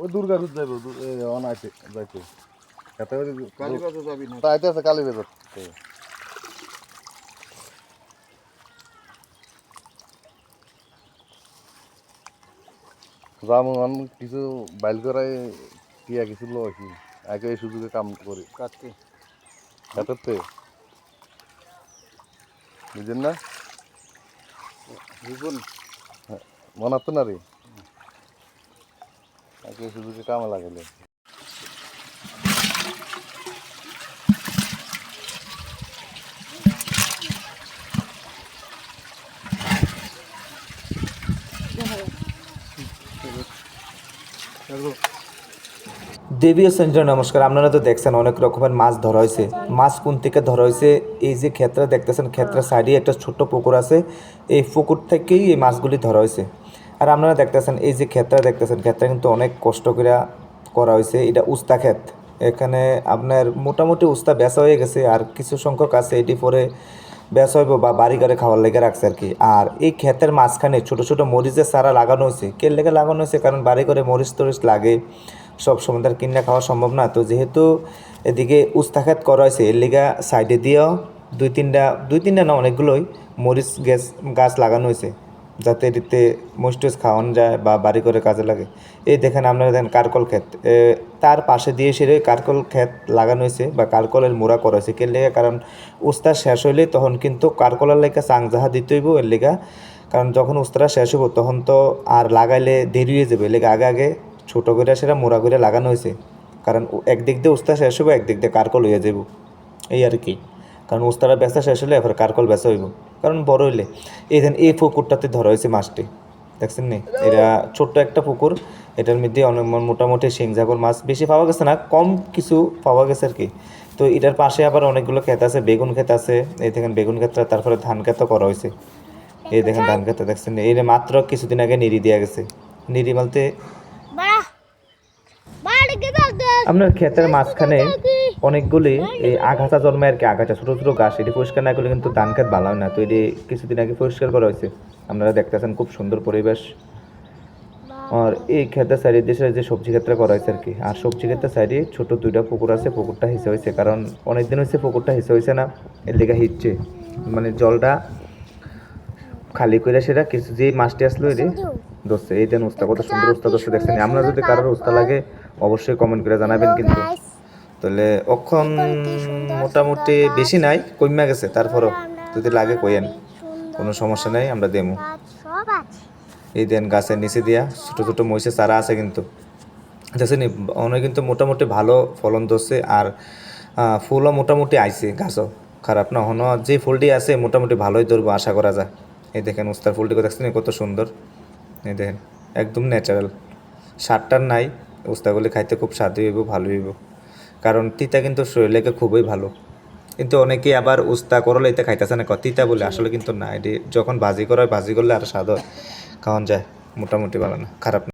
ওই দুর্গাপুর যাইব অনাইতে যাইতে কালীবাজার যাবি না? তাইতে আছে কালীবাজার। যেমন কিছু বাইল করায় টিয়া কিছু লইছি আগে এই সুযোগে কাম করি কাটতে কাটতে বুঝেন না রিবন মনে হতো না রে আগে এই সুযোগে কামে লাগাইলে দেবী ও সঞ্জয় নমস্কার। আপনারা তো দেখছেন অনেক রকমের মাছ ধরা হয়েছে। মাছ কোন থেকে ধরা হয়েছে? এই যে ক্ষেত্রে দেখতেছেন, ক্ষেত্রের সাইডে একটা ছোট্ট পুকুর আছে, এই পুকুর থেকেই এই মাছগুলি ধরা হয়েছে। আর আপনারা দেখতেছেন এই যে ক্ষেত্রে দেখতেছেন, ক্ষেত্রে কিন্তু অনেক কষ্ট করে করা হয়েছে। এটা উস্তা ক্ষেত, এখানে আপনার মোটামুটি উস্তা বেচা হয়ে গেছে, আর কিছু সংখ্যক আছে এটি পরে বেচা হইব বা বাড়ি করে খাওয়ার লেগে রাখছে আর কি। আর এই ক্ষেতের মাঝখানে ছোট ছোট মরিচের চারা লাগানো হয়েছে। কে লেগে লাগানো হয়েছে? কারণ বাড়ি করে মরিচ টরিচ লাগে, সব সময় তার কিনে খাওয়া সম্ভব না। তো যেহেতু এদিকে উস্তা ক্ষেত করা হয়েছে, এর লেগা সাইডে দিয়েও দুই তিনটা না অনেকগুলোই মরিচ গাছ লাগানো হয়েছে, যাতে এটিতে মরিচ খাওয়ানো যায় বা বাড়ি করে কাজে লাগে। এই দেখেন, আপনারা দেখেন কারকল ক্ষেত, তার পাশে দিয়ে সেরে কারকল ক্ষেত লাগানো হয়েছে বা কারকলের মোড়া করা হয়েছে। কে লেগে? কারণ উস্তা শেষ হইলে তখন কিন্তু কারকলের লেগে চাংজাহা দিতে হইব এর লেগা। কারণ যখন উস্তাটা শেষ হইব তখন তো আর লাগাইলে দেরি হয়ে যাবে, এর লেগে আগে আগে ছোটো করে সেটা মোড়া করে লাগানো হয়েছে। কারণ একদিক দিয়ে উস্তা শেষ হইব, একদিক দিয়ে কারকল হয়ে যাব, এই আর কি। কারণ উস্তাটা বেচা শেষ হলে এবার কারকল বেচা হইব, কারণ বড় হইলে। এই পুকুরটাতে ধরা হয়েছে মাছটি, দেখছেন নি? এটা ছোট্ট একটা পুকুর, এটার মধ্যে অনেক মোটামুটি শিংজাগর মাছ বেশি পাওয়া গেছে না, কম কিছু পাওয়া গেছে আর কি। তো এটার পাশে আবার অনেকগুলো ক্ষেত আছে, বেগুন ক্ষেত আছে, এই দেখেন বেগুন ক্ষেতটা, তারপরে ধান ক্ষেতও করা হয়েছে। এই দেখেন ধান ক্ষেত দেখছেন, এই মাত্র কিছুদিন আগে নিড়ি দেওয়া গেছে। নিড়ি বলতে আপনার ক্ষেতের মাঝখানে অনেকগুলি এই আগাছা জন্মায় আর কি, আগাছা ছোটো ছোটো গাছ, এটি পরিষ্কার না করলে কিন্তু ধান ক্ষেত ভালো হয় না। তো এটি কিছুদিন আগে পরিষ্কার করা হয়েছে, আপনারা দেখতেছেন খুব সুন্দর পরিবেশ। আর এই ক্ষেতের সাইডে দেশের যে সবজি ক্ষেত্রে করা হয়েছে আর কি। আর সবজি ক্ষেত্রের সাইডে ছোট দুইটা পুকুর আছে, পুকুরটা হিসে হয়েছে, কারণ অনেকদিন হয়েছে পুকুরটা হিসে হয়েছে না, এর দিকে হিচ্ছে মানে জলটা খালি করে সেটা কিছু যে মাছটি আসলো এটি ধরছে। এই দেন উস্তা, কত সুন্দর উস্তা ধরছে দেখছেন। আপনার যদি কারোর উস্তা লাগে অবশ্যই কমেন্ট করে জানাবেন কিন্তু। তাহলে অখন মোটামুটি বেশি নাই, কমে গেছে, তারপরও যদি লাগে কইেন, কোনো সমস্যা নেই, আমরা দেবো। এই দেন গাছের নিচে দিয়া ছোটো ছোটো মহিষের চারা আছে কিন্তু, দেখছেন অনেক কিন্তু মোটামুটি ভালো ফলন ধরছে। আর ফুলও মোটামুটি আইছে, গাছও খারাপ না, হনো যে ফুলটি আছে মোটামুটি ভালোই ধরবো আশা করা যায়। এই দেখেন উস্তার ফুলটিকে দেখছেন কত সুন্দর, এই দেখেন একদম ন্যাচারাল, সারটার নাই। উস্তাগুলি খাইতে খুব স্বাদ হইব, ভালো হইব, কারণ তিতা কিন্তু শরীরকে খুবই ভালো। কিন্তু অনেকেই আবার উস্তা করলে এতে খাইতেছে না, তিতা বলে, আসলে কিন্তু না, এটি যখন ভাজি করা হয়, ভাজি করলে আর স্বাদ হয়, খাওয়ান যায়, মোটামুটি ভালো না, খারাপ না।